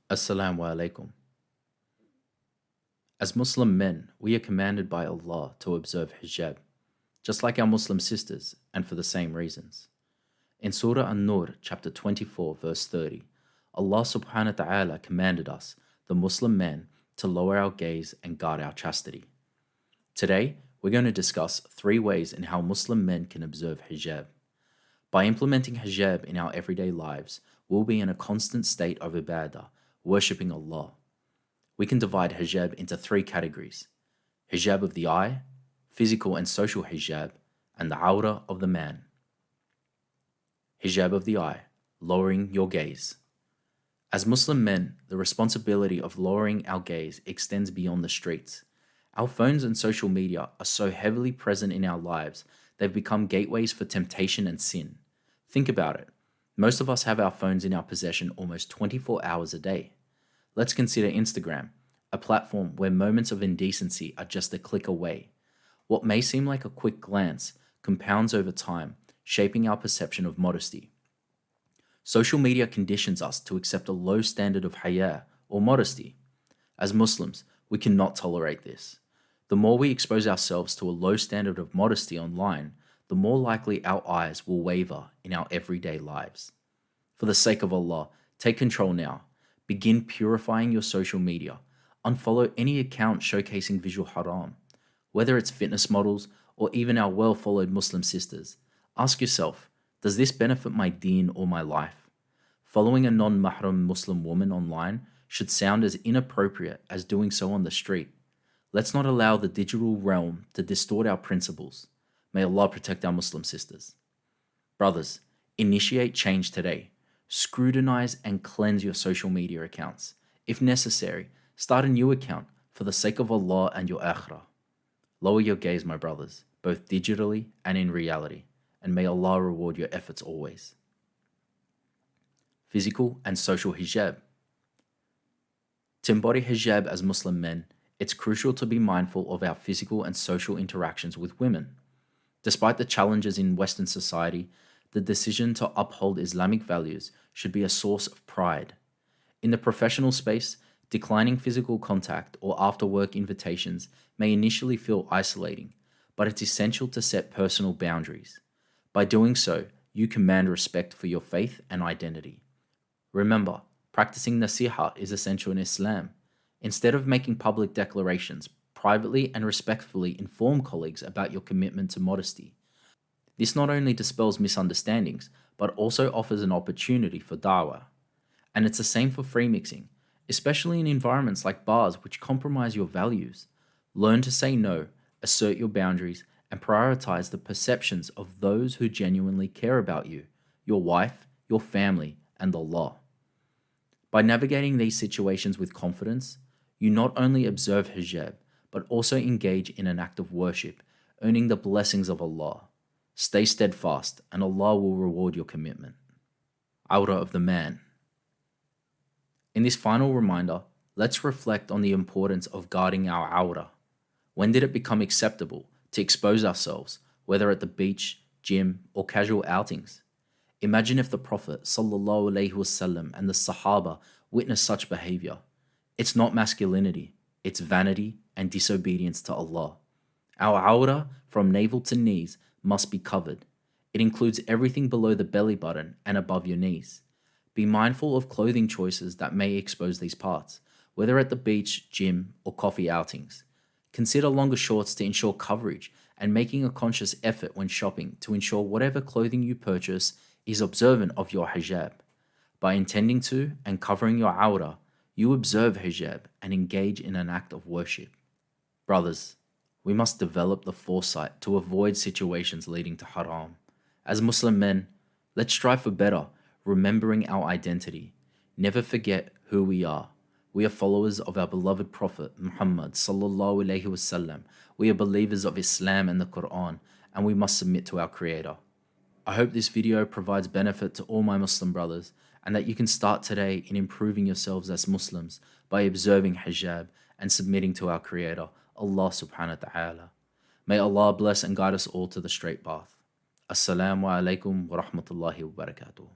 Assalamu alaikum. As Muslim men, we are commanded by Allah to observe hijab, just like our Muslim sisters, and for the same reasons. In Surah An-Nur, chapter 24, verse 30, Allah subhanahu wa ta'ala commanded us, the Muslim men, to lower our gaze and guard our chastity. Today, we're going to discuss 3 ways in how Muslim men can observe hijab. By implementing hijab in our everyday lives, we'll be in a constant state of ibadah, worshipping Allah. We can divide hijab into 3 categories: hijab of the eye, physical and social hijab, and the awrah of the man. Hijab of the eye, lowering your gaze. As Muslim men, the responsibility of lowering our gaze extends beyond the streets. Our phones and social media are so heavily present in our lives, they've become gateways for temptation and sin. Think about it. Most of us have our phones in our possession almost 24 hours a day. Let's consider Instagram, a platform where moments of indecency are just a click away. What may seem like a quick glance compounds over time, shaping our perception of modesty. Social media conditions us to accept a low standard of haya or modesty. As Muslims, we cannot tolerate this. The more we expose ourselves to a low standard of modesty online, the more likely our eyes will waver in our everyday lives. For the sake of Allah, take control now. Begin purifying your social media. Unfollow any account showcasing visual haram. Whether it's fitness models or even our well-followed Muslim sisters, ask yourself, does this benefit my deen or my life? Following a non-mahram Muslim woman online should sound as inappropriate as doing so on the street. Let's not allow the digital realm to distort our principles. May Allah protect our Muslim sisters. Brothers, initiate change today. Scrutinize and cleanse your social media accounts. If necessary, start a new account for the sake of Allah and your akhirah. Lower your gaze, my brothers, both digitally and in reality, and may Allah reward your efforts always. Physical and social hijab. To embody hijab as Muslim men, it's crucial to be mindful of our physical and social interactions with women. Despite the challenges in Western society, the decision to uphold Islamic values should be a source of pride. In the professional space, declining physical contact or after-work invitations may initially feel isolating, but it's essential to set personal boundaries. By doing so, you command respect for your faith and identity. Remember, practicing nasiha is essential in Islam. Instead of making public declarations, privately and respectfully inform colleagues about your commitment to modesty. This not only dispels misunderstandings, but also offers an opportunity for da'wah. And it's the same for free mixing, especially in environments like bars which compromise your values. Learn to say no, assert your boundaries, and prioritize the perceptions of those who genuinely care about you, your wife, your family, and Allah. By navigating these situations with confidence, you not only observe hijab, but also engage in an act of worship, earning the blessings of Allah. Stay steadfast, and Allah will reward your commitment. Awrah of the man. In this final reminder, let's reflect on the importance of guarding our awrah. When did it become acceptable to expose ourselves, whether at the beach, gym, or casual outings? Imagine if the Prophet ﷺ and the Sahaba witnessed such behavior. It's not masculinity, it's vanity and disobedience to Allah. Our awrah, from navel to knees, must be covered. It includes everything below the belly button and above your knees. Be mindful of clothing choices that may expose these parts, whether at the beach, gym, or coffee outings. Consider longer shorts to ensure coverage and making a conscious effort when shopping to ensure whatever clothing you purchase is observant of your hijab. By intending to and covering your awrah, you observe hijab and engage in an act of worship. Brothers, we must develop the foresight to avoid situations leading to haram. As Muslim men, let's strive for better, remembering our identity. Never forget who we are. We are followers of our beloved Prophet Muhammad sallallahu alaihi wasallam. We are believers of Islam and the Qur'an, and we must submit to our Creator. I hope this video provides benefit to all my Muslim brothers, and that you can start today in improving yourselves as Muslims by observing hijab and submitting to our Creator, Allah subhanahu wa ta'ala. May Allah bless and guide us all to the straight path. Assalamu alaikum wa rahmatullahi wa barakatuh.